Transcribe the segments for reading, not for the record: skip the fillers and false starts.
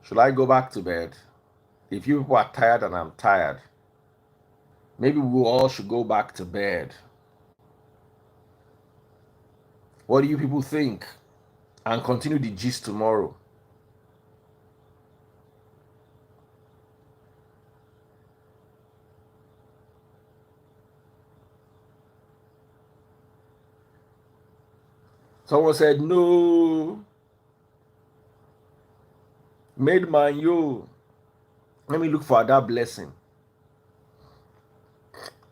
Should I go back to bed? If you people are tired and I'm tired, maybe we all should go back to bed. What do you people think? And continue the gist tomorrow. Someone said, no. Made man, yo. Let me look for that blessing.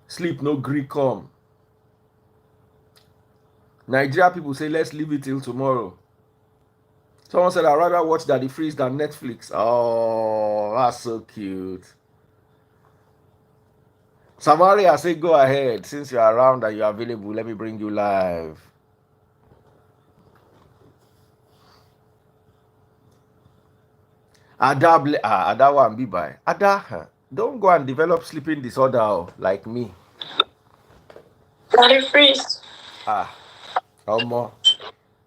Sleep no gree come. Nigeria people say, let's leave it till tomorrow. Someone said, I'd rather watch Daddy Freeze than Netflix. Oh, that's so cute. Samaria, say go ahead. Since you're around and you're available, let me bring you live. Ada one be by. Ada, don't go and develop sleeping disorder like me. Daddy Freeze. More.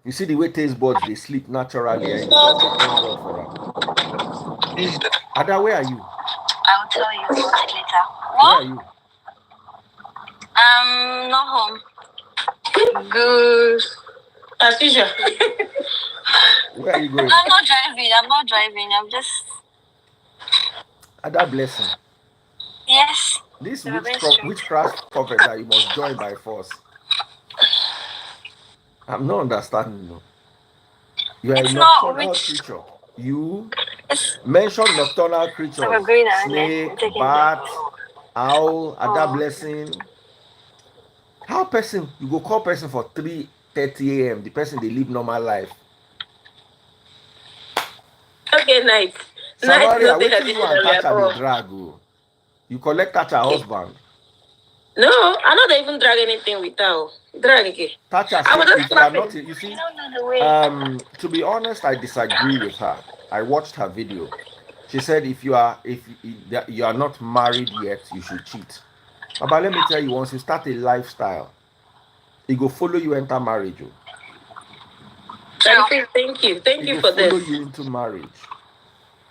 You see the way taste buds they sleep naturally, and you don't thank God for that. Ada, where are you? I will tell you about it later. What? Where are you? Not home. Good. As usual. Where are you going? I'm not driving. I'm just. Ada blessing. Yes. This witchcraft prophet that you must join by force. I'm not understanding. No. You are a nocturnal creature. You mention nocturnal creatures. Snake, bat, owl, Ada blessing. How person you go call person for 3:30 a.m. The person they live normal life. Okay, night. Samaria, wait till you and Tacha dey drag. You collect Tacha husband. No, I don't even drag anything with her. Drag again. Tacha said if you are not, you see, to be honest, I disagree with her. I watched her video. She said if you are not married yet, you should cheat. But let me tell you, once you start a lifestyle, it go follow you enter marriage. Thank you for this. Follow you into marriage.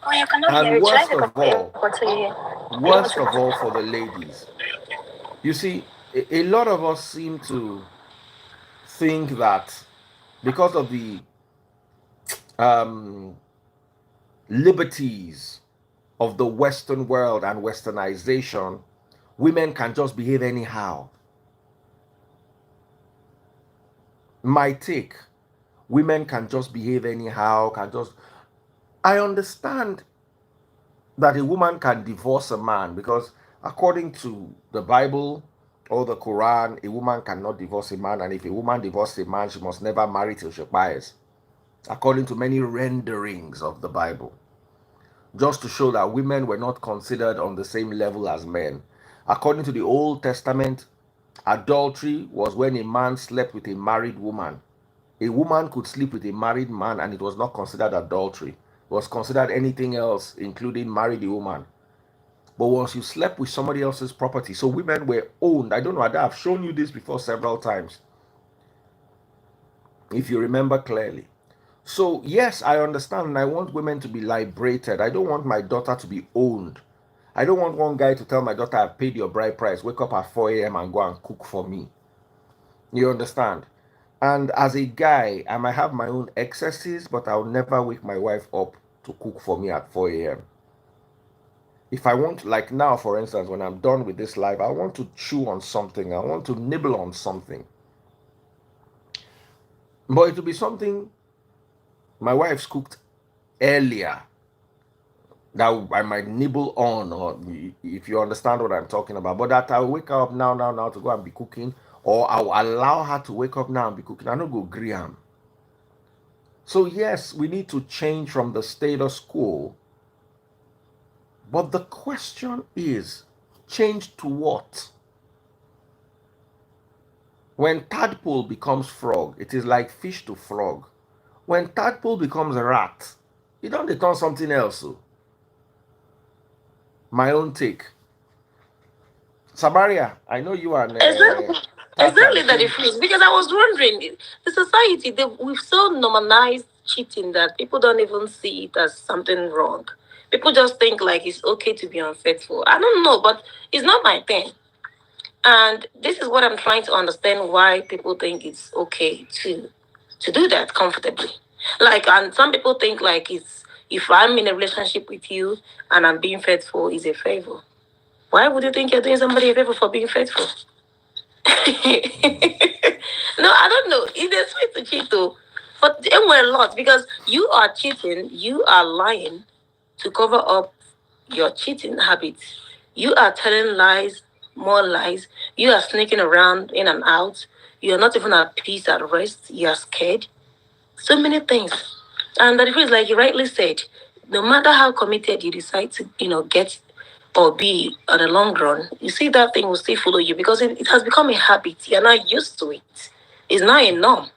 Oh, you cannot and worst of all for the ladies. You see, a lot of us seem to think that because of the liberties of the Western world and westernization, women can just behave anyhow. My take, women can just behave anyhow, I understand that a woman can divorce a man because according to the Bible or the Quran, a woman cannot divorce a man, and if a woman divorces a man, she must never marry till she buys, according to many renderings of the Bible, just to show that women were not considered on the same level as men. According to the Old Testament, adultery was when a man slept with a married woman. A woman could sleep with a married man and it was not considered adultery. It was considered anything else, including married a woman. But once you slept with somebody else's property, so women were owned. I don't know, I've shown you this before several times, if you remember clearly. So yes, I understand, and I want women to be liberated. I don't want my daughter to be owned. I don't want one guy to tell my daughter, I've paid your bride price, wake up at 4 a.m. and go and cook for me. You understand? And as a guy, I might have my own excesses, but I'll never wake my wife up to cook for me at 4 a.m. If I want, like now, for instance, when I'm done with this life, I want to chew on something. I want to nibble on something. But it will be something my wife's cooked earlier that I might nibble on, or if you understand what I'm talking about. But that I'll wake up now to go and be cooking, or I'll allow her to wake up now and be cooking. I don't go Graham. So yes, we need to change from the status quo. But the question is, change to what? When tadpole becomes frog, it is like fish to frog. When tadpole becomes a rat, you don't turn something else. So. My own take. Samaria, I know you are. Exactly that it is, because I was wondering, the society, we've so normalized cheating that people don't even see it as something wrong. People just think like it's okay to be unfaithful. I don't know, but it's not my thing. And this is what I'm trying to understand why people think it's okay to do that comfortably. Like, and some people think like it's if I'm in a relationship with you and I'm being faithful is a favor. Why would you think you're doing somebody a favor for being faithful? No, I don't know. It's a sweet to cheat though. But there were a lot because you are cheating, you are lying to cover up your cheating habits. You are telling lies, more lies. You are sneaking around in and out. You are not even at peace at rest. You are scared. So many things. And the truth is, like you rightly said, no matter how committed you decide to, get or be on the long run, you see that thing will still follow you because it has become a habit. You're not used to it. It's not a norm.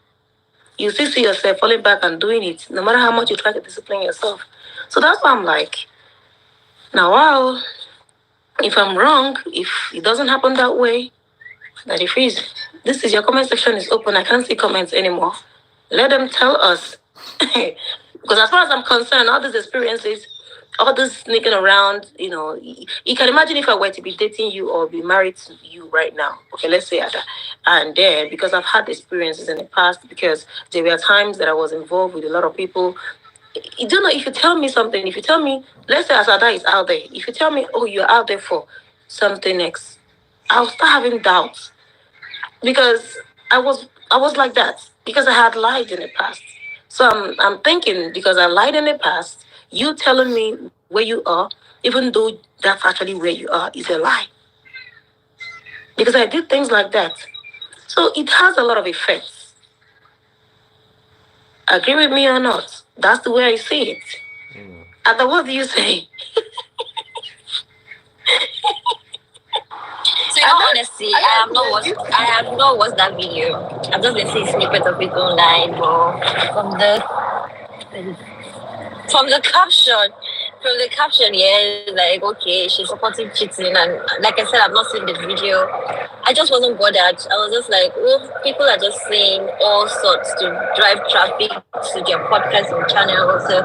You still see yourself falling back and doing it, no matter how much you try to discipline yourself. So that's why I'm like, now, wow, if I'm wrong, if it doesn't happen that way, that if it's, this is your comment section is open. I can't see comments anymore. Let them tell us. Because as far as I'm concerned, all these experiences, all this sneaking around, you can imagine if I were to be dating you or be married to you right now. Okay, let's say that. And then, because I've had experiences in the past, because there were times that I was involved with a lot of people. You don't know if you tell me something, if you tell me, let's say Asada is out there, if you tell me, oh, you're out there for something else, I'll start having doubts because I was like that because I had lied in the past. So I'm thinking because I lied in the past, you telling me where you are, even though that's actually where you are, is a lie because I did things like that. So it has a lot of effects. Agree with me or not? That's the way I see it. And what do you say? So in all honesty, I have not watched that video. I've just been seeing snippets of it online, but from the from the caption, yeah, like okay, she's supporting cheating, and like I said, I've not seen the video. I just wasn't bothered. I was just like, oh, people are just saying all sorts to drive traffic to their podcasts and channels. So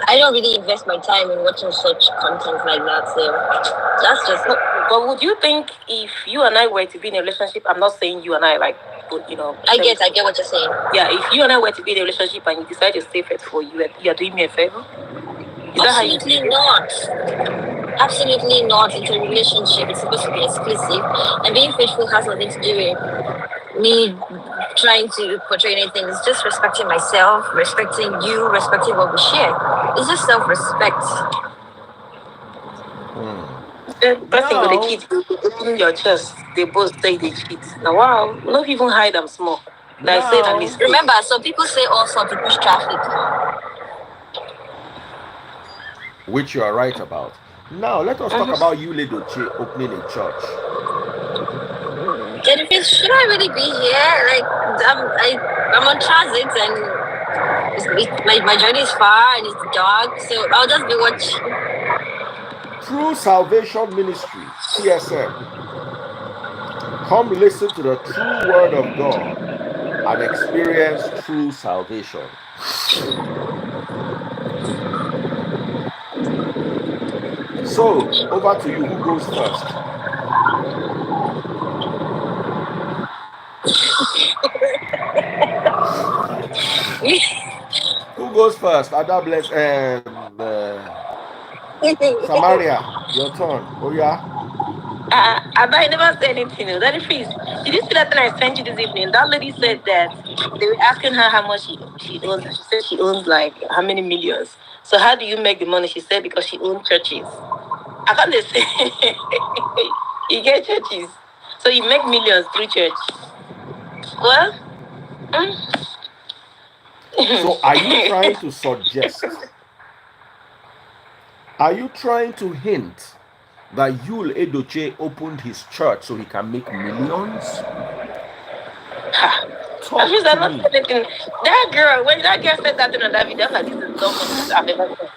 I don't really invest my time in watching such content like that. So that's just it. But would you think if you and I were to be in a relationship, I'm not saying you and I like, I get what you're saying. Yeah, if you and I were to be in a relationship and you decide to stay faithful, you're doing me a favor. Is that how you Absolutely not. Absolutely not. It's a relationship. It's supposed to be exclusive. And being faithful has nothing to do with me trying to portray anything. It's just respecting myself, respecting you, respecting what we share. It's just self respect. The person go dey cheat, open your chest, they both say they cheat. Now wow, not even hide them small. Like say that mistake. Remember, some people say all sorts to push traffic. Which you are right about. Now let us talk about you, Edochie, opening a church. Jennifer, should I really be here? Like, I'm on transit and my journey is far and it's dark, so I'll just be watching. True Salvation Ministry, TSM. Come listen to the true word of God and experience true salvation. So, over to you. Who goes first? Who goes first? Ada bless Samaria. Your turn. Oh yeah. I never said anything. That is please. Did you see that thing I sent you this evening? That lady said that they were asking her how much she owns. She said she owns like how many millions. So how do you make the money? She said because she owns churches. I can't say you get churches. So you make millions through church. Well, So are you trying to suggest? Are you trying to hint that Yul Edochie opened his church so he can make millions? Talk to me. That girl, when that girl said that in that video, I'm like, this is the dumbest I've ever heard.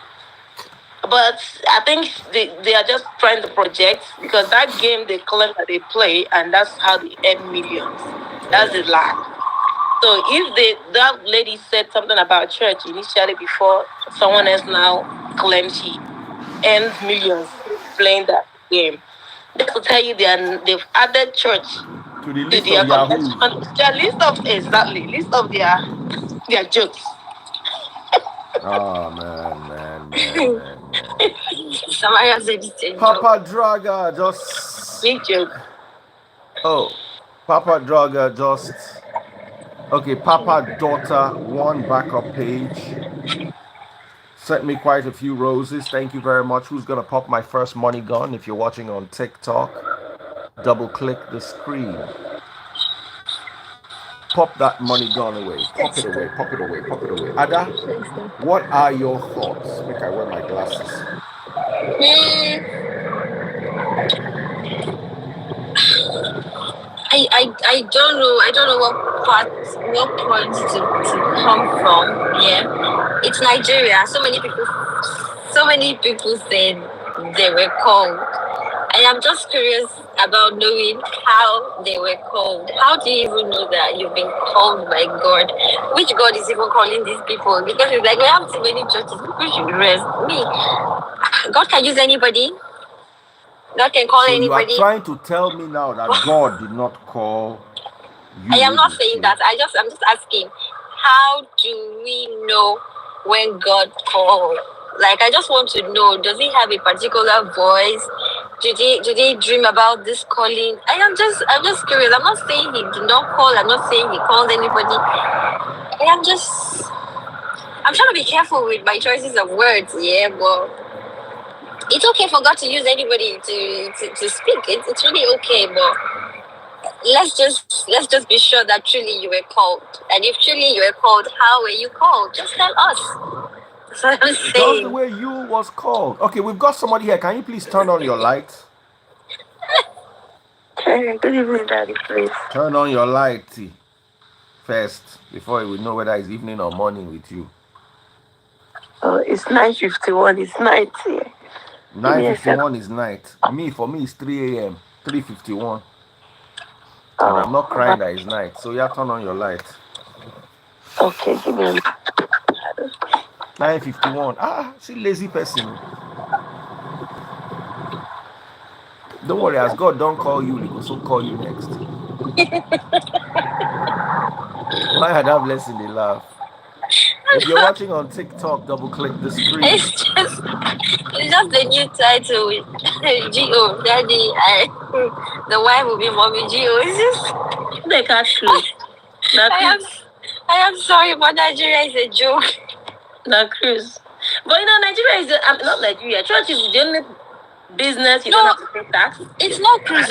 But I think they are just trying to project because that game they claim that they play and that's how they earn millions. That's the lie. So if that lady said something about church initially before someone else now claims she earns millions playing that game, just to tell you they've added church To the to list their of Yahoos. conversation, their list of their jokes. Oh man. Somebody else said it's a joke. Papa Draga just. Big joke. Oh, Papa Draga just. Okay, Papa Daughter, one backup page. Sent me quite a few roses. Thank you very much. Who's gonna pop my first money gun? If you're watching on TikTok, double click the screen. Pop that money gun away. Pop it away. Pop it away. Pop it away. Ada, what are your thoughts? Make I wear my glasses. I don't know. I don't know what points to come from. Yeah, it's Nigeria. So many people said they were called. I am just curious about knowing how they were called. How do you even know that you've been called by God? Which God is even calling these people? Because it's like we have too many churches. People should rest. Me, God can use anybody. God can call So you are anybody. trying to tell me now that God did not call you? I am not saying that. I'm just asking, how do we know when God called? Like, I just want to know, does he have a particular voice? Do they dream about this calling? I'm just curious. I'm not saying he did not call. I'm not saying he called anybody. I'm trying to be careful with my choices of words, yeah, but it's okay for God to use anybody to speak. It's really okay, but let's just be sure that truly you were called. And if truly you were called, how were you called? Just tell us. That's what I'm Just the saying. way you was called. Okay, we've got somebody here. Can you please turn on your light? Hey, good evening, Daddy, please. Turn on your light first before you would know whether it's evening or morning with you. Oh, it's 9:51. It's night here. 9:51 is night. For me, it's 3 a.m. 3:51. And I'm not crying that it's night. So yeah, turn on your light. Okay, give me a 9:51. See, lazy person. Don't worry, as God don't call you, he will so call you next. Why had that blessing they laugh? If you're watching on TikTok, double click the screen. It's just the new title with G.O. Daddy. The wife will be mommy G.O. It's just they can't true. I am sorry, but Nigeria is a joke. Not cruise. But Nigeria is not Nigeria. Church is the only business you don't have to pay tax. It's not cruise.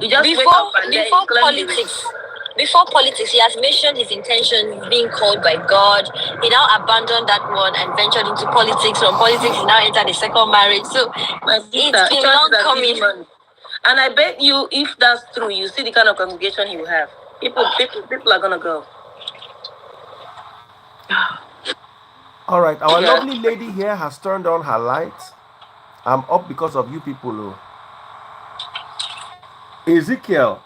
You just wake up and before politics. Before politics, he has mentioned his intention being called by God. He now abandoned that one and ventured into politics. From politics, he now entered a second marriage. So it's been long coming. And I bet you, if that's true, you see the kind of congregation he will have. People are gonna go. All right, our lovely lady here has turned on her light. I'm up because of you people. Ezekiel,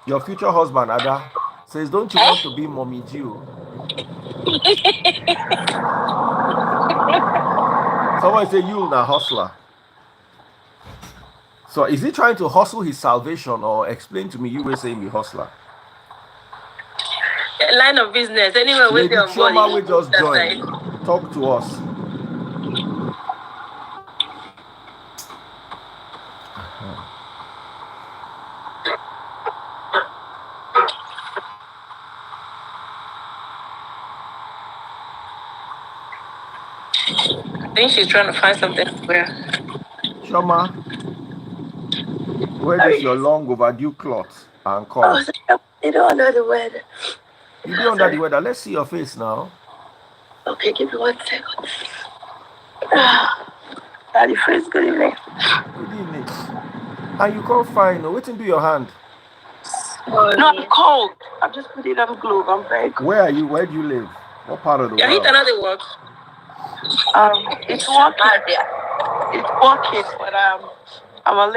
your future husband, Ada, says, don't you want to be Mommy Jew? Someone say you'll not hustler. So is he trying to hustle his salvation, or explain to me you were saying the hustler? Line of business. Anyway, Lady Chioma will just join. Talk to us. I think she's trying to find something where. Chioma, where is your long overdue cloth and call? You don't under the weather. You be under the weather. Let's see your face now. Okay, give me 1 second. Daddy friends, good evening. Good evening. And you can't find. Waiting to your hand. No, I'm cold. I'm just putting on glove. I'm very cold. Where are you? Where do you live? What part of the world? Yeah, he another work. It's working. It's working, but I'm on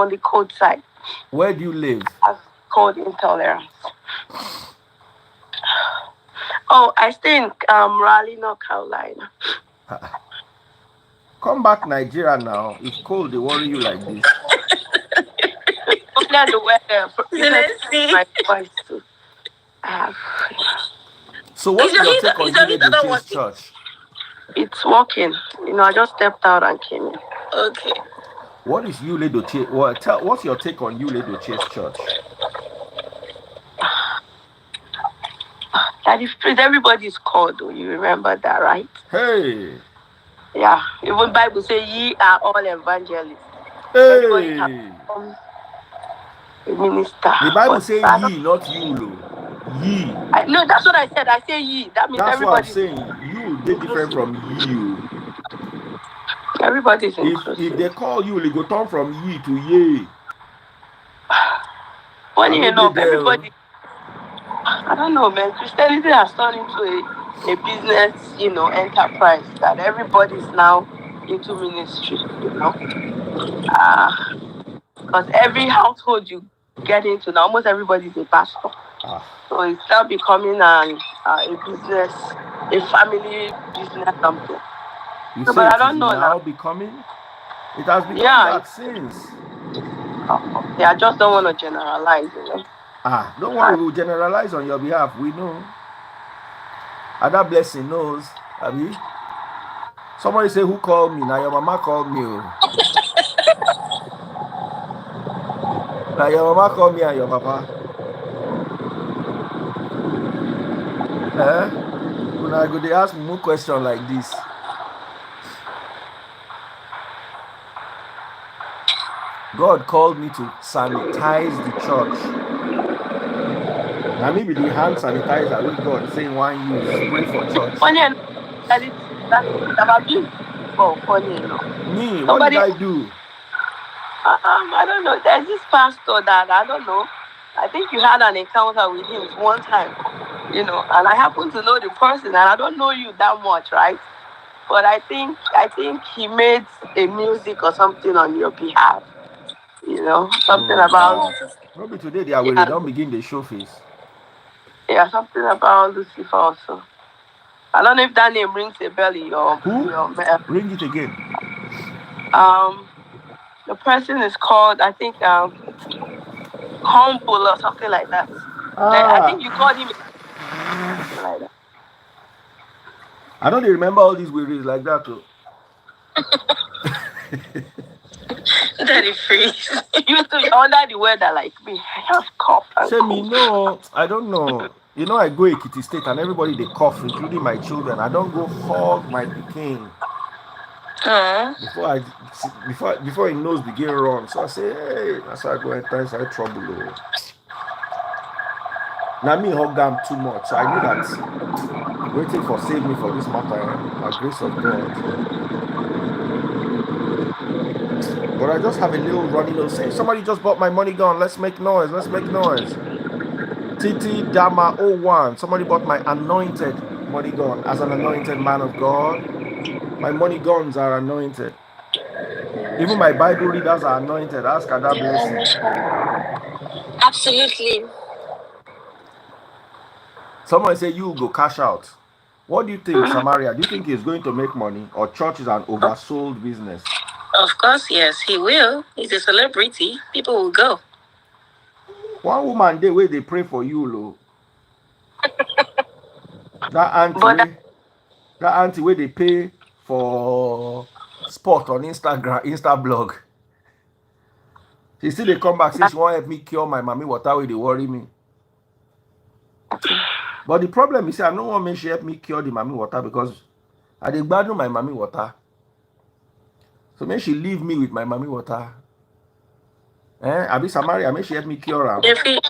the cold side. Where do you live? I've cold intolerance. Oh, I stay in Raleigh, North Carolina. Come back Nigeria now. If cold, they worry you like this. Only the weather. Let's see. My voice too. So what is your take on Edochie's church? It's working. I just stepped out and came in. Okay. What is Edochie? What's your take on Edochie's church? That is everybody's called, though. You remember that, right? Hey. Yeah. Even Bible say ye are all evangelists. Hey. Everybody has a minister. The Bible say ye, not you, Lo. Ye. No, that's what I said. I say ye. That means that's everybody. That's what I'm saying. You, they different from ye. Everybody's inclusive. If they call you, they go turn from ye to ye. Funny enough, everybody. I don't know, man. Christianity has turned into a business, enterprise that everybody's now into ministry, because every household you get into now, almost everybody's a pastor. So it's now becoming a business, a family business something. You say but I don't know now becoming? It has become that since. Yeah, I just don't want to generalize, Don't worry, we'll generalize on your behalf. We know. Other blessing knows. Abi? Somebody say, who called me? Now your mama called me. Now your mama called me and your papa. When I go, they ask me more question like this. God called me to sanitize the church. Now maybe the hand sanitizer with God saying one use spray for church. Funny enough, that's about you. Oh, funny enough. Me, what did I do? I don't know. There's this pastor that I don't know. I think you had an encounter with him one time, and I happen to know the person, and I don't know you that much, right? But I think he made a music or something on your behalf. Something about. Maybe today they are where they don't begin the show face. Yeah, something about Lucifer also. I don't know if that name rings a bell in your. Who? Ring it again. The person is called, I think, Humble or something like that. I think you called him something like that. I don't remember all these words like that too. Daddy freeze. You too, you're under the weather like me. I have cough. Say me no, I don't know. I go Ekiti State and everybody they cough, including my children. I don't go hug my king. Before his nose begin run. So I say, hey, that's how I go enter inside trouble. Now me hug them too much. So I know that waiting for save me for this matter, by grace of God. But I just have a little running nose saying, somebody just bought my money gun. Let's make noise. TT Dama 01. Somebody bought my anointed money gun as an anointed man of God. My money guns are anointed. Even my Bible readers are anointed. Ask her that blessing. Absolutely. Someone say you go cash out. What do you think, Samaria? Do you think he's going to make money or church is an oversold business? Of course, yes, he will. He's a celebrity. People will go. One woman day where they pray for you, Lo. that auntie where they pay for spot on Insta blog. She still they come back say she want help me cure my mommy water where they worry me. But the problem is I don't want me she help me cure the mommy water because I dey gbadun my mommy water. So maybe she leave me with my mommy water. Abi Samaria, maybe she help me cure her. They feel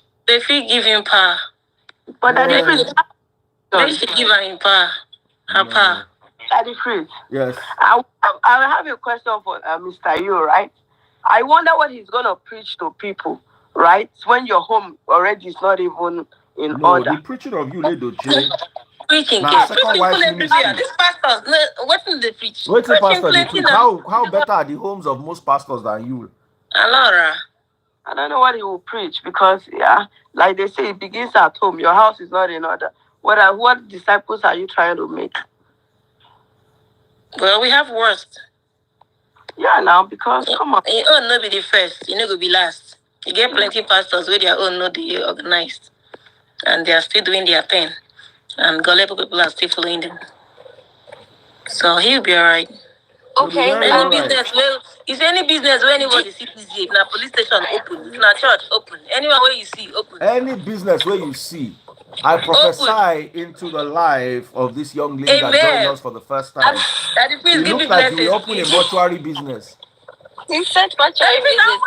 give him power. But that difference. Maybe she give her power. Her power. That difference. Yes. I have a question for Mr. Yu, right? I wonder what he's gonna preach to people, right? When your home already is not even in order. The preaching of you, Edochie. Preaching. Second wife ministry. This pastors, what do they preach? What's the pastor they preach? How better are the homes of most pastors than you? Alora. I don't know what he will preach because, yeah, like they say, it begins at home. Your house is not in order. What disciples are you trying to make? Well, we have worst. Yeah, now, because, come on. Your own no be the first. You know, go be last. You get plenty pastors where their own not be organized. And they are still doing their thing. And gullible people are still following them. So he'll be all right. Okay. Any business where is any business where anybody see busy? If na police station open, if na church open, anyone where you see open. Any business where you see, I prophesy into the life of this young lady that joined us for the first time. It looks like you will open a mortuary business. You said mortuary business.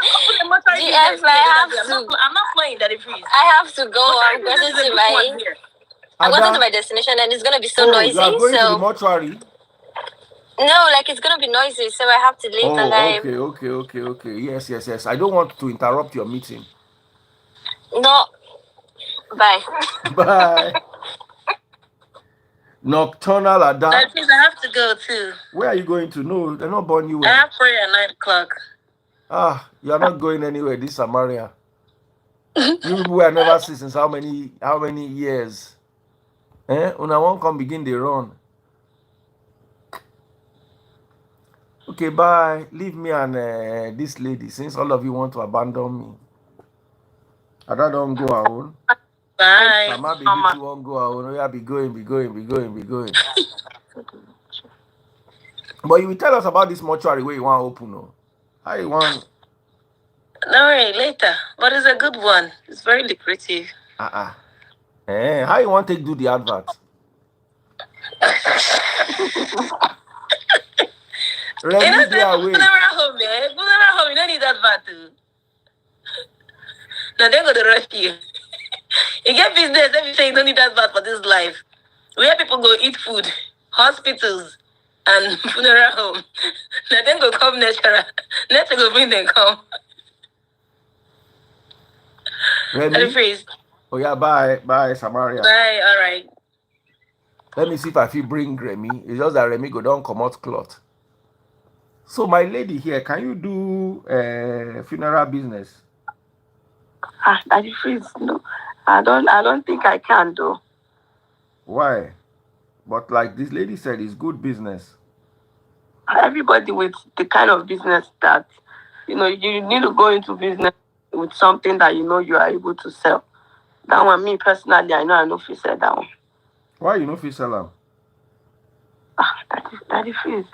GF, I'm not playing that it freeze. I have to go. I'm going to my destination and it's gonna be so noisy. You are going to the mortuary? No, like it's gonna be noisy, so I have to leave. Okay. Yes. I don't want to interrupt your meeting. No. Bye. Bye. Nocturnal Ada. That means I have to go too. Where are you going to? No, they're not born you. I have prayer at 9 o'clock. You're not going anywhere. This Samaria. You people were never seen since how many years? Una won't come begin the run. Okay, bye. Leave me and this lady, since all of you want to abandon me. Ada don't go alone. Bye. Mama baby too won't go alone. Oh, yeah, be going. But you will tell us about this mortuary where you want to open. No? How you want? No worry, later. But it's a good one. It's very lucrative. How you want to do the advert? Remy, they are away. Home, you don't need advert too. Now they're going to rush you. You get business, everything, you don't need advert for this life. Where people go eat food, hospitals, and funeral home. Now then go come natural. Natural go bring them come. Remy? Oh yeah, bye, Samaria. Bye, all right. Let me see if I feel bring Remy. It's just that Remy go down come out cloth. So my lady here, can you do funeral business? Daddy Freeze, no. I don't think I can do. Why? But like this lady said, it's good business. Everybody with the kind of business that, you need to go into business with something that you are able to sell. That one, me personally, I know if you sell that one. Why you know if you sell them? Daddy Freeze.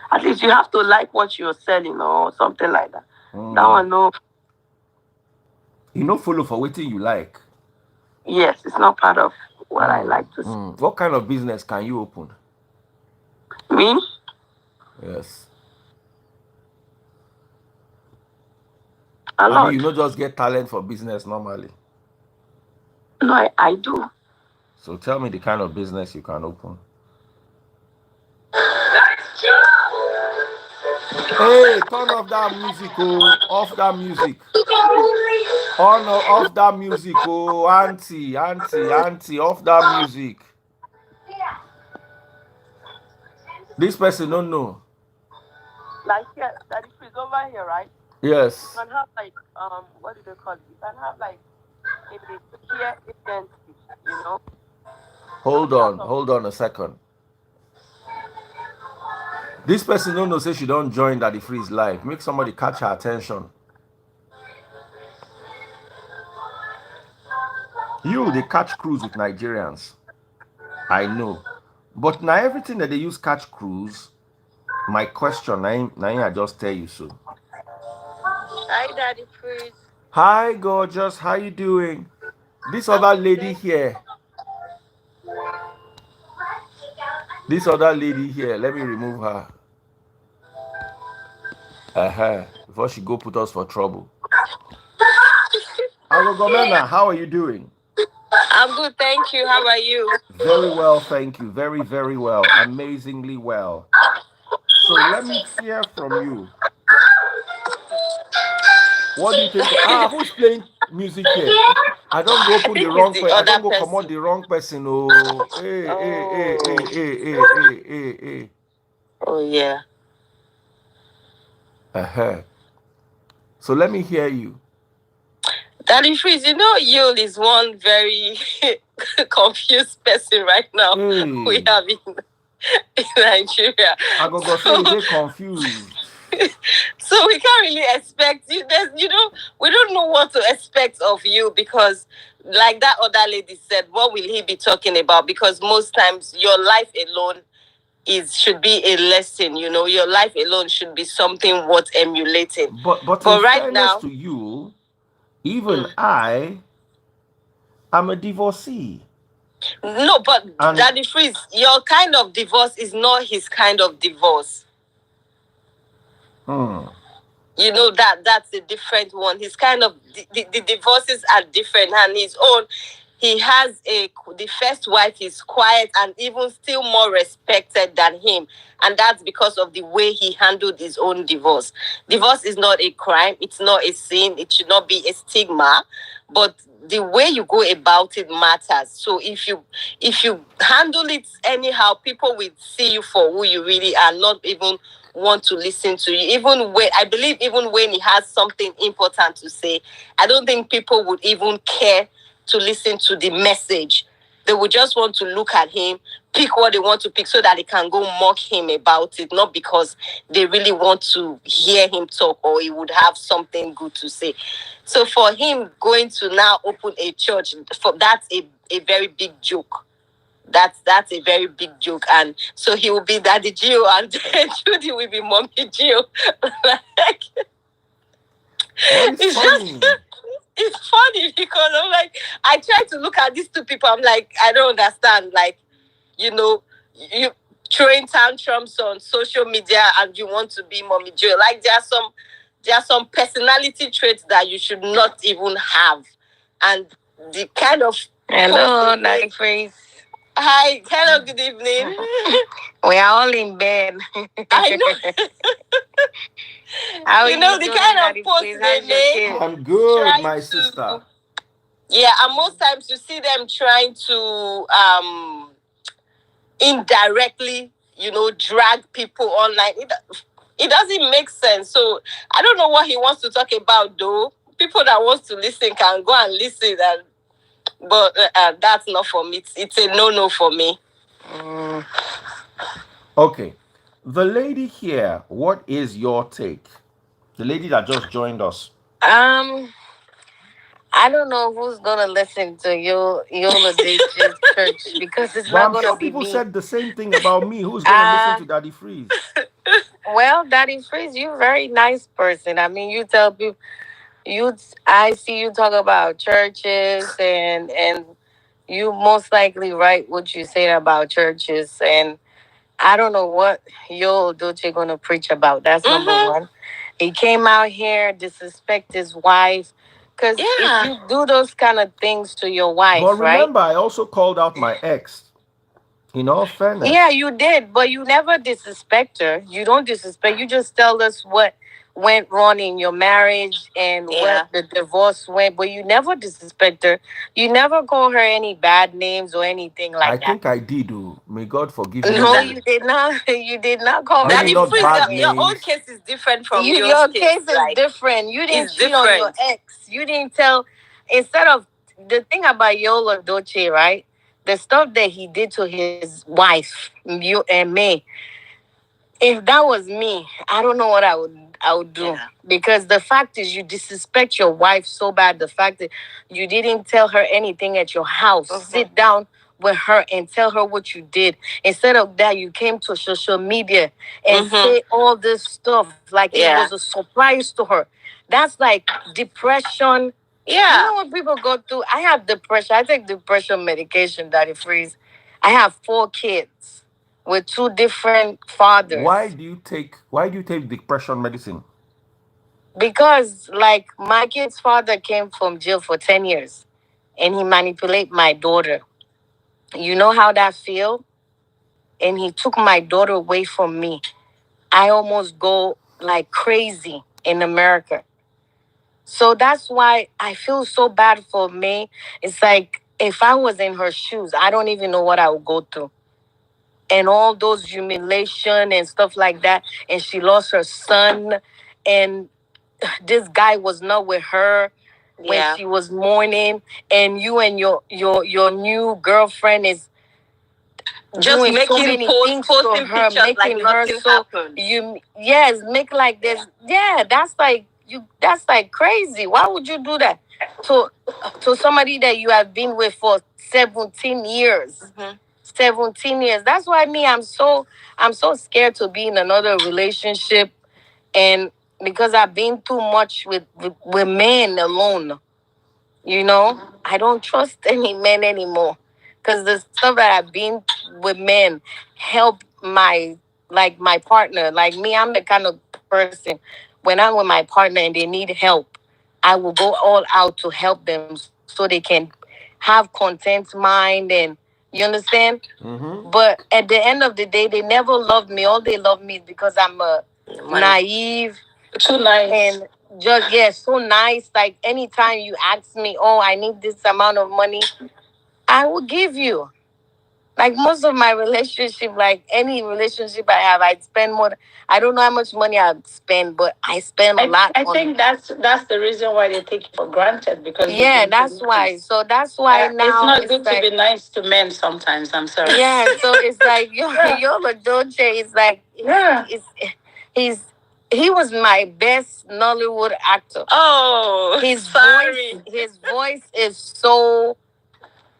At least you have to like what you're selling or something like that. That one, no. You know, follow for waiting you like. Yes, it's not part of what I like to sell. What kind of business can you open? Me? Yes. A lot. You not just get talent for business normally. No, I do. So tell me the kind of business you can open. Hey, turn off that music, off that music. Off that music, auntie, off that music. This person don't know. Like here, that is over here, right? Yes. You can have like what do they call it? You can have like a care agency, Hold on a second. This person don't know say she don't join Daddy Freeze live. Make somebody catch her attention. They catch cruise with Nigerians. I know. But now everything that they use catch cruise, my question, now I just tell you so. Hi, Daddy Freeze. Hi, gorgeous. How you doing? This other lady here. Let me remove her. Before she go put us for trouble. Agogomena, how are you doing? I'm good, thank you. How are you? Very well, thank you. Very, very well. Amazingly well. So let me hear from you. What do you think? Who's playing music here? I don't go put the wrong person. I don't go command the wrong person. Oh, hey. Oh yeah. So let me hear you. Daddy Freeze, Yul is one very confused person right now. We have in Nigeria. I go say they confused. So we can't really expect you. We don't know what to expect of you because, like that other lady said, what will he be talking about? Because most times your life alone should be a lesson. Your life alone should be something worth emulating. But in But right fairness now, to you, even I am a divorcee. no, but And Daddy Freeze, your kind of divorce is not his kind of divorce. That's a different one. His kind of the divorces are different, and his own. He has the first wife is quiet and even still more respected than him, and that's because of the way he handled his own divorce. Divorce is not a crime. It's not a sin. It should not be a stigma, but the way you go about it matters. So if you handle it anyhow, people will see you for who you really are, not even want to listen to you. Even when he has something important to say, I don't think people would even care to listen to the message. They would just want to look at him, pick what they want to pick so that they can go mock him about it, not because they really want to hear him talk or he would have something good to say. So for him going to now open a church, that's a very big joke. That's a very big joke, and so he will be Daddy Gio, and Judy will be Mommy Gio. Like, but it's funny. it's funny because I'm like, I try to look at these two people. I'm like, I don't understand. Like, you throwing tantrums on social media, and you want to be Mommy Gio. Like, there are some personality traits that you should not even have, and the kind of hello, night phrase. Hi, hello, good evening. We are all in bed. I know. How the kind of post they make. I'm good, my sister. Yeah, and most times you see them trying to indirectly, drag people online. It doesn't make sense. So I don't know what he wants to talk about, though. People that wants to listen can go and listen, but that's not for me. It's a no for me. Okay. The lady here, what is your take? The lady that just joined us. I don't know who's gonna listen to Yola Dacia's church because it's But not I'm gonna sure be people me. said the same thing about me. Who's gonna listen to Daddy Freeze? Well, Daddy Freeze, you're a very nice person. I mean, you tell people I see you talk about churches and you most likely write what you say about churches, and I don't know what Yo Edochie gonna preach about. That's number one. He came out here disrespect his wife. Cause if you do those kind of things to your wife, But right? remember, I also called out my ex. In all fairness. Yeah, you did, but you never disrespect her. You don't disrespect. You just tell us what went wrong in your marriage and what the divorce went, but you never disrespect her. You never call her any bad names or anything like I that. think I did. Oh. May God forgive me. No, you did not. You did not call her. Maybe not bad Your own names. case is different from your case is different. You didn't cheat on your ex. You didn't tell. Instead of the thing about Yola Doce, right? The stuff that he did to his wife, you and me. If that was me, I don't know what I would do. Yeah. Because the fact is you disrespect your wife so bad. The fact that you didn't tell her anything at your house. Sit down with her and tell her what you did. Instead of that, you came to social media and say all this stuff like it was a surprise to her. That's like depression. Yeah. You know what people go through? I have depression. I take depression medication, Daddy Freeze. I have 4 kids with 2 different fathers. Why do you take depression medicine? Because like my kid's father came from jail for 10 years and he manipulated my daughter. You know how that feel? And he took my daughter away from me. I almost go like crazy in America. So that's why I feel so bad for me. It's like if I was in her shoes, I don't even know what I would go through. And all those humiliation and stuff like that. And she lost her son. And this guy was not with her. when she was mourning, and you and your new girlfriend is just doing so many things to her, making her so happened. You yes, make like this. Yeah, that's like you. That's like crazy. Why would you do that to somebody that you have been with for 17 years? 17 years. That's why I'm so scared to be in another relationship, and because I've been too much with men alone. I don't trust any men anymore, because the stuff that I've been with men help my partner. Like me, I'm the kind of person, when I'm with my partner and they need help, I will go all out to help them so they can have content mind, and you understand. But at the end of the day, they never loved me. All they love me is because I'm a naive, too nice, and just so nice. Like anytime you ask me, oh, I need this amount of money, I will give you. Like most of my relationship, like any relationship I have, I spend more. I don't know how much money I spend, but I spend a lot. I think that's the reason why they take it for granted, because that's why. So that's why now it's not good to be nice to men sometimes. I'm sorry. Yeah, so it's like your Edochie is like he's he was my best Nollywood actor. Oh, his voice is so.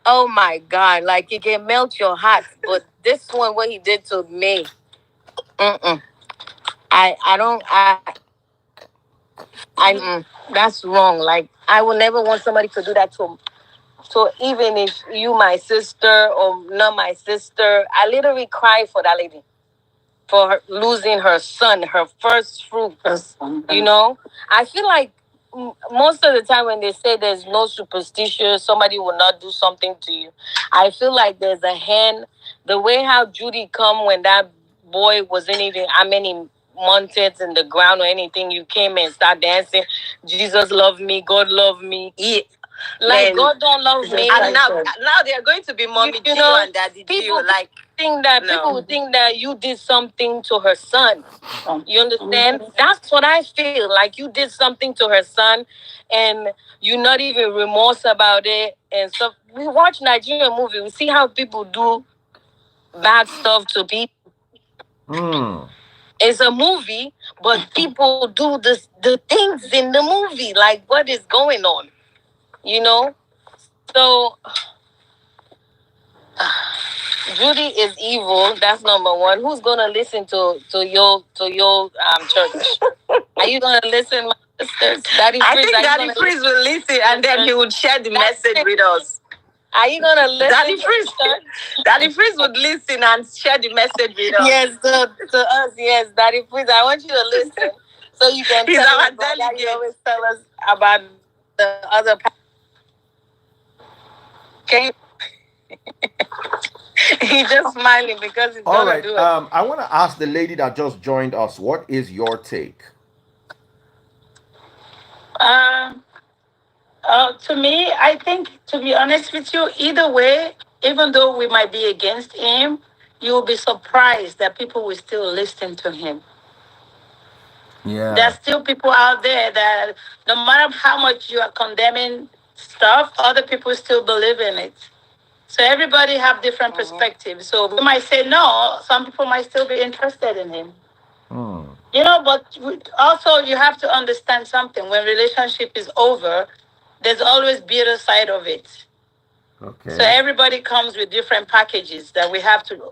Oh my God! Like it can melt your heart. But this one, what he did to me, mm-mm. I don't. That's wrong. Like I will never want somebody to do that to. So even if you my sister or not my sister, I literally cry for that lady, for her losing her son, her first fruit. I feel like most of the time when they say there's no superstition, somebody will not do something to you. I feel like there's a hand. The way how Judy come when that boy wasn't even how many months in the ground or anything, you came and start dancing. Jesus love me, God love me. Yeah. Like God don't love me. And now they are going to be mommy Gio and daddy Gio. Like people would think that you did something to her son. You understand? That's what I feel. Like you did something to her son, and you're not even remorse about it. And so we watch Nigerian movie. We see how people do bad stuff to people. It's a movie, but people do the things in the movie. Like what is going on? So Judy is evil. That's number one. Who's gonna listen to your church? Are you gonna listen, my sisters? Daddy Freeze, I think Daddy Freeze will listen, and then he would share the message with us. Are you gonna listen? Daddy Freeze, Daddy Freeze would listen and share the message with us. Yes, to us, yes, Daddy Freeze. I want you to listen, so you can. He's our delegate. You always tell us about the other. Can you? He's just smiling because he's all right. Do it. I want to ask the lady that just joined us. What is your take? To me, I think, to be honest with you, either way, even though we might be against him, you will be surprised that people will still listen to him. Yeah. There's still people out there that no matter how much you are condemning stuff, other people still believe in it. So everybody have different perspectives. So we might say no, some people might still be interested in him. But also you have to understand something. When relationship is over, there's always the other side of it. Okay. So everybody comes with different packages that we have to.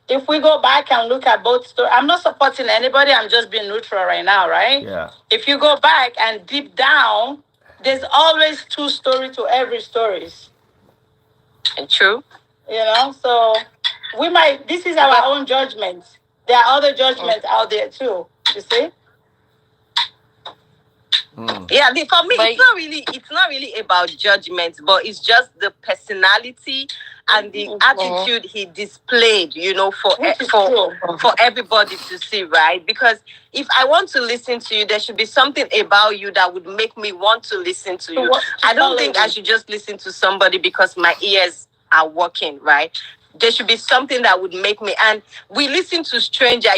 If we go back and look at both stories, I'm not supporting anybody. I'm just being neutral right now, right? Yeah. If you go back and deep down, there's always two stories to every stories. True. So we might. This is our own judgment. There are other judgments out there too. You see. Yeah, for me, it's not really about judgment, but it's just the personality and the attitude he displayed, for everybody to see, right? Because if I want to listen to you, there should be something about you that would make me want to listen to you. I don't think I should just listen to somebody because my ears are working, right? there should be something that would make me. And we listen to stranger.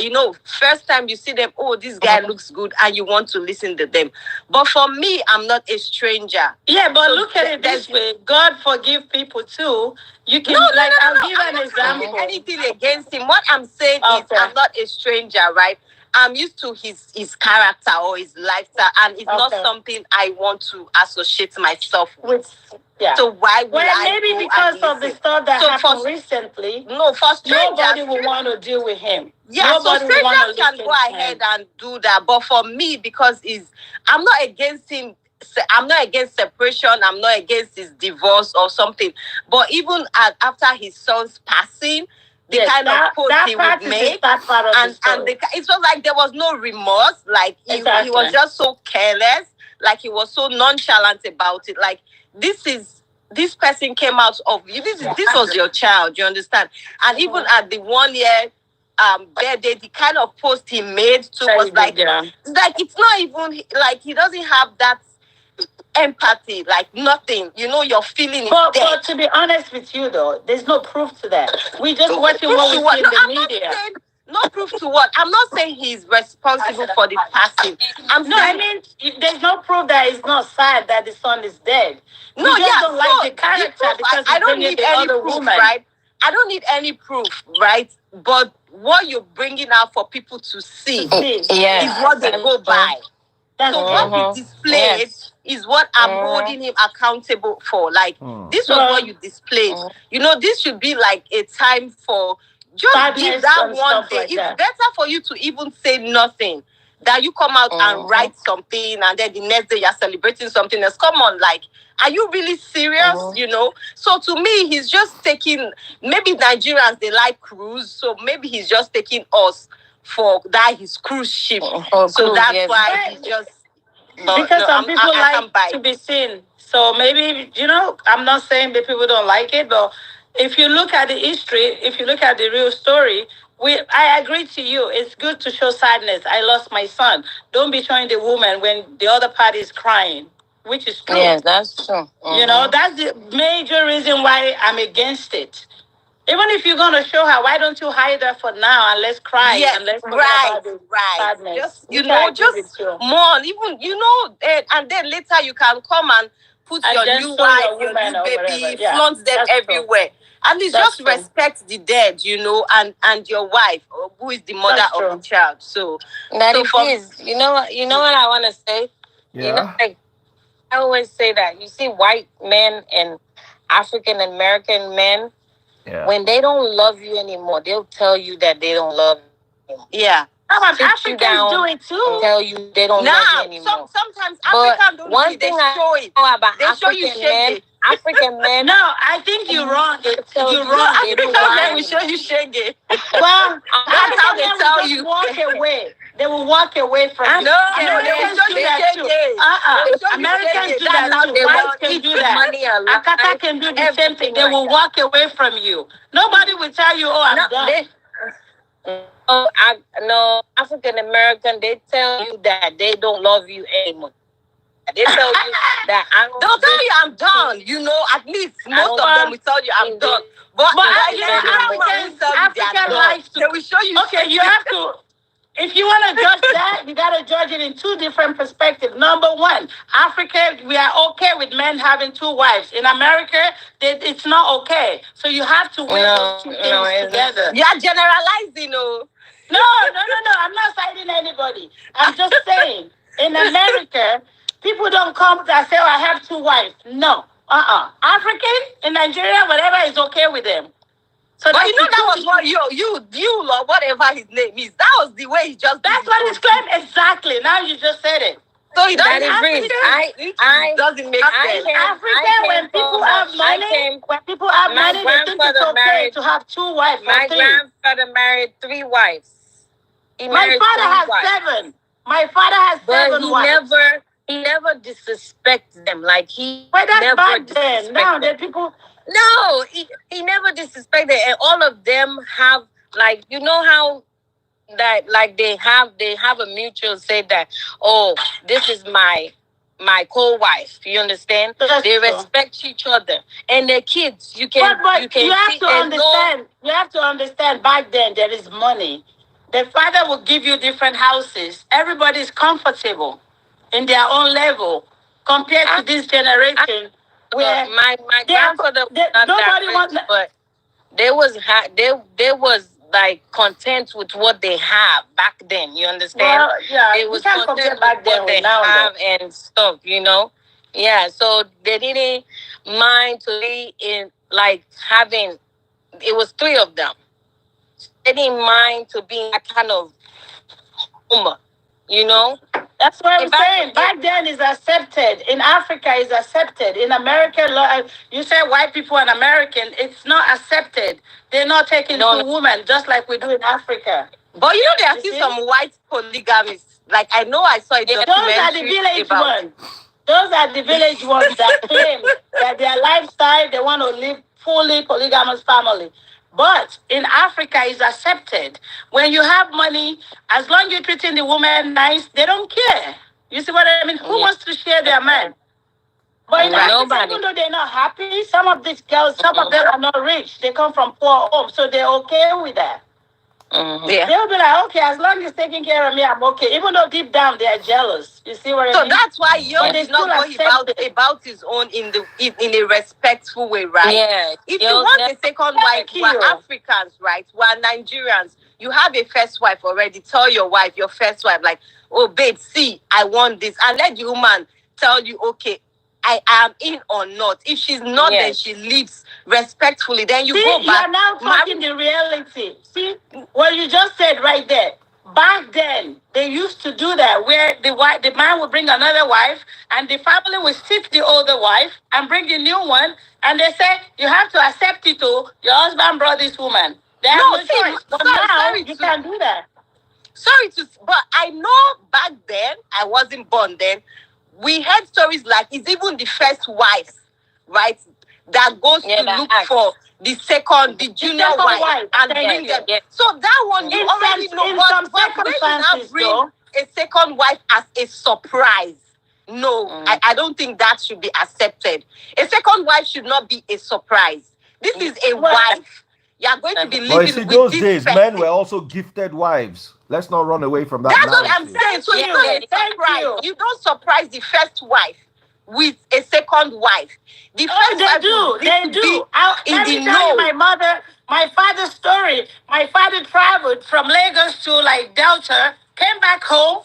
First time you see them, oh, this guy looks good, and you want to listen to them. But for me, I'm not a stranger. Yeah, but so look at it this way: God forgive people too. You can I'll give an example. Anything against him? What I'm saying is, I'm not a stranger, right? I'm used to his character or his lifestyle, and it's not something I want to associate myself with. Yeah. So why would I maybe because of the stuff that happened recently? No, for strangers, nobody will want to deal with him. Yeah, nobody so strangers can go ahead and do that. But for me, because I'm not against him. I'm not against separation. I'm not against his divorce or something. But even after his son's passing, the kind of post he would make, and it was like there was no remorse. Like he was just so careless. Like he was so nonchalant about it. Like this person came out of you. This was your child. You understand? And even at the 1 year birthday, the kind of post he made too was like it's not even like he doesn't have that empathy, like nothing. Your feeling is dead. But to be honest with you, though, there's no proof to that. We just watching what we see in the media. No proof to what? I'm not saying he's responsible for the passing. There's no proof that it's not sad that the son is dead. No, don't like the character because I don't need any proof, right? I don't need any proof, right? But what you're bringing out for people to see is what they go by. So what he displayed is what I'm holding him accountable for. Like, this was what you displayed. This should be like a time for just give that one day. It's better for you to even say nothing than you come out and write something and then the next day you're celebrating something else. Come on, like, are you really serious? So to me, he's just taking, maybe Nigerians, they like cruise. So maybe he's just taking us for that his cruise ship. So that's why he just because some people like to be seen. So maybe I'm not saying that people don't like it, but if you look at the history, if you look at the real story, I agree to you. It's good to show sadness. I lost my son. Don't be showing the woman when the other party is crying, which is true. Yes, that's true. That's the major reason why I'm against it. Even if you're going to show her, why don't you hide her for now and let's cry and let's talk about the sadness. Just mourn. Even, and then later you can come and put your new wife, your new baby, flaunt them everywhere. At least just respect the dead, and your wife, who is the mother of the child. So, please, you know what I want to say? Yeah. I always say that. You see white men and African American men, when they don't love you anymore, they'll tell you that they don't love you anymore. Yeah. Africans do it too. Tell you they don't love you anymore. Sometimes Africans don't one thing they show it. I know about they show you men, African men. No, I think you're wrong. You're wrong. African men will show you shege. Well, that's how they tell you. Walk away. They will walk away from you. No, Americans they do that too. Americans do that too. Whites can do that. Akata can do the same thing. They will walk away from you. Nobody will tell you, "Oh, I'm done." No, African American, they tell you that they don't love you anymore. They tell you that they'll tell you I'm done. At least most of them will tell you I'm done. But African likes to. They will show you. Okay, you have to. If you want to judge that, you got to judge it in two different perspectives. Number one, Africa, we are okay with men having two wives. In America, it's not okay. So you have to weigh those two things together. You are generalizing, No. I'm not citing anybody. I'm just saying, in America, people don't come and say, "Oh, I have two wives." No. African, in Nigeria, whatever is okay with them. So but that was what you or whatever his name is. That was the way he just. That's what he's claimed exactly. Now you just said it. So it doesn't doesn't make sense. Africa, when people have money, they think it's okay to have two wives. My grandfather married 3 wives. My father has 7. My father has 7 wives. He never disrespects them. Like he that's never back then. Now the people. No, he never disrespected, and all of them have how that they have a mutual say that, oh, this is my my co-wife. You understand? They respect each other, and their kids. You can, but you have to understand. You have to understand. Back then, there is money. The father will give you different houses. Everybody's comfortable in their own level compared to this generation where my grandfather nobody wants. But they was like content with what they have back then. You understand? Well, yeah, they was content with back then what they now, have and stuff. You know, yeah. So they didn't mind to be in like having. It was three of them. They didn't mind to be in that kind of home. You know. That's what I'm saying. Back then is accepted. In Africa is accepted. In America, you say white people and American, it's not accepted. They're not taking two women just like we do in Africa. But you know there are still some white polygamists. Like I know I saw a documentary. Those are the village ones. Those are the village ones that claim that their lifestyle, they want to live fully polygamous family. But in Africa, it's accepted. When you have money, as long as you're treating the woman nice, they don't care. You see what I mean? Who wants to share their man? But in Africa, even though they're not happy, some of these girls, some of them are not rich. They come from poor homes, so they're okay with that. Yeah. They'll be like, okay, as long as he's taking care of me, I'm okay. Even though deep down they are jealous. You see what I mean? So that's why Young is not going about his own in a respectful way, right? Yeah. If you want a second wife, we're Africans, right? We're Nigerians. You have a first wife already. Tell your wife, your first wife, like, oh babe, see, I want this. And let the woman tell you, okay, I am in or not. If she's not, then she leaves respectfully. Then you go back. You are now talking the reality. See what you just said right there. Back then, they used to do that, where the man would bring another wife, and the family would sit the older wife and bring a new one, and they say you have to accept it. Too. Your husband brought this woman. They have no choice. But now you can't do that. But I know back then I wasn't born then. We heard stories like it's even the first wife, right, that goes to look for the junior wife and bring them. Yeah. So that one you already know. But when you now bring a second wife as a surprise, no, I don't think that should be accepted. A second wife should not be a surprise. This is a wife. You are going to be living with those days, men were also gifted wives. Let's not run away from that. That's what I'm saying. So it's not a surprise. You don't surprise the first wife with a second wife. The first they wife do. They do. Let me tell you my father's story. My father traveled from Lagos to like Delta, came back home.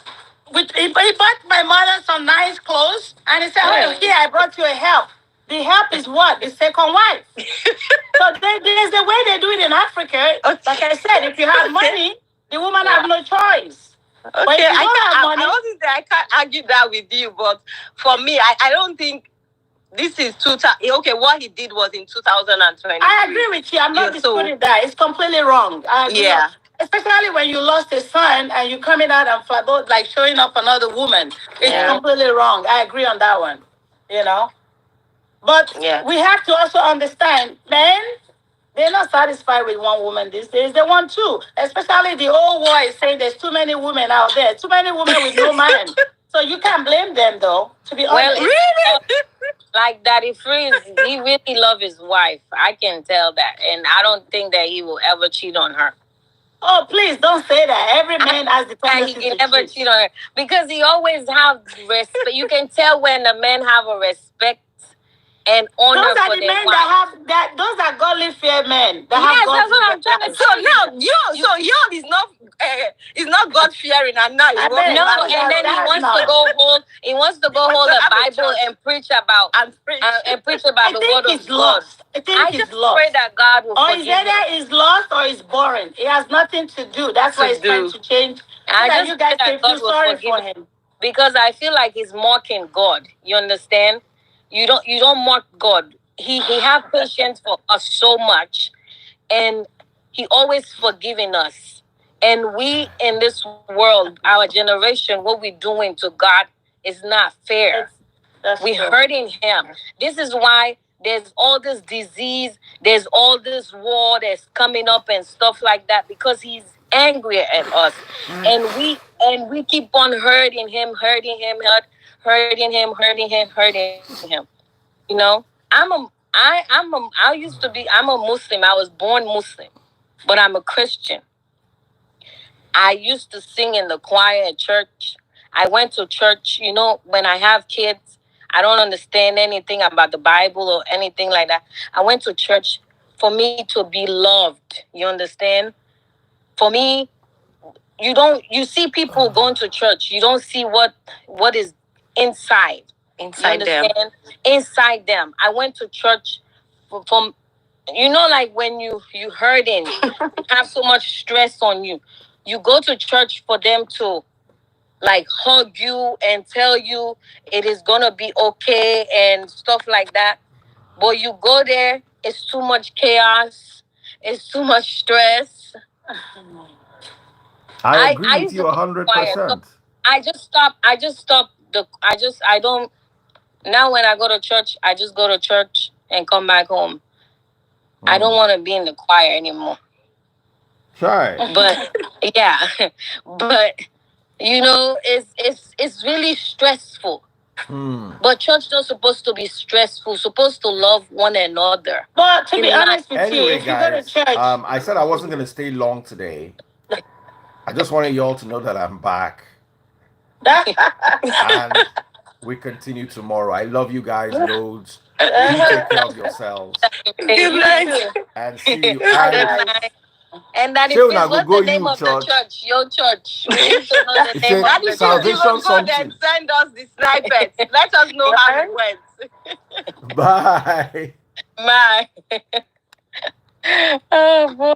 He bought my mother some nice clothes, and he said, "Oh, here I brought you a help." The help is what? The second wife. So there's the way they do it in Africa. Like I said, if you have money, the woman have no choice. Okay, I can't argue that with you, but for me, I don't think this is okay. What he did was in 2020. I agree with you. I'm not disputing that. It's completely wrong. Yeah. Especially when you lost a son and you coming out and like showing up another woman. It's completely wrong. I agree on that one. You know? But we have to also understand, men, they're not satisfied with one woman these days. They want two. Especially the old war is saying there's too many women out there. Too many women with no man. So you can't blame them, though, to be honest. Well, really? Like Daddy Freeze, he really loves his wife. I can tell that. And I don't think that he will ever cheat on her. Oh, please don't say that. Every man has the tendency he can never cheat on her. Because he always have respect. You can tell when the men have a respect and honor those are for the their men wife. that have that. Those are godly fear men. That Yes, have that's what I'm trying to say. So now, Yon is not God fearing, and now and then he wants to go hold. He wants to go hold the Bible and preach about the word of God. I just pray that God will forgive him. Or either is lost or is boring. It has nothing to do. That's why it's trying to change. I just you guys can feel sorry for him because I feel like he's mocking God. You understand? You don't mock God. He have patience for us so much, and he always forgiving us. And we in this world, our generation, what we're doing to God is not fair. We're hurting him. This is why there's all this disease, there's all this war that's coming up and stuff like that, because he's angry at us. And And we keep on hurting him, hurting him. You know, I used to be, I'm a Muslim. I was born Muslim, but I'm a Christian. I used to sing in the choir at church. I went to church. You know, when I have kids, I don't understand anything about the Bible or anything like that. I went to church for me to be loved. You understand? For me, you see people going to church. You don't see what is inside. Inside them. Inside them. I went to church from, you know, like when you hurting, you have so much stress on you. You go to church for them to like hug you and tell you it is gonna be okay and stuff like that. But you go there, it's too much chaos, it's too much stress. I agree I with used you to be quiet. So 100%. I don't, now when I go to church, I just go to church and come back home. I don't want to be in the choir anymore. Sure. But yeah, but you know, it's really stressful. But church not supposed to be stressful. Supposed to love one another. But to be honest with you, Anyway, if you go to guys, church, I said I wasn't going to stay long today. I just wanted you all to know that I'm back. And we continue tomorrow. I love you guys loads. You take care of yourselves. Good night. And see you. And that is what's the name of the church? Your church. We need to know the name of the church. Salvation Go there and send us the snippets. Let us know how it went. Bye. Bye. Oh boy.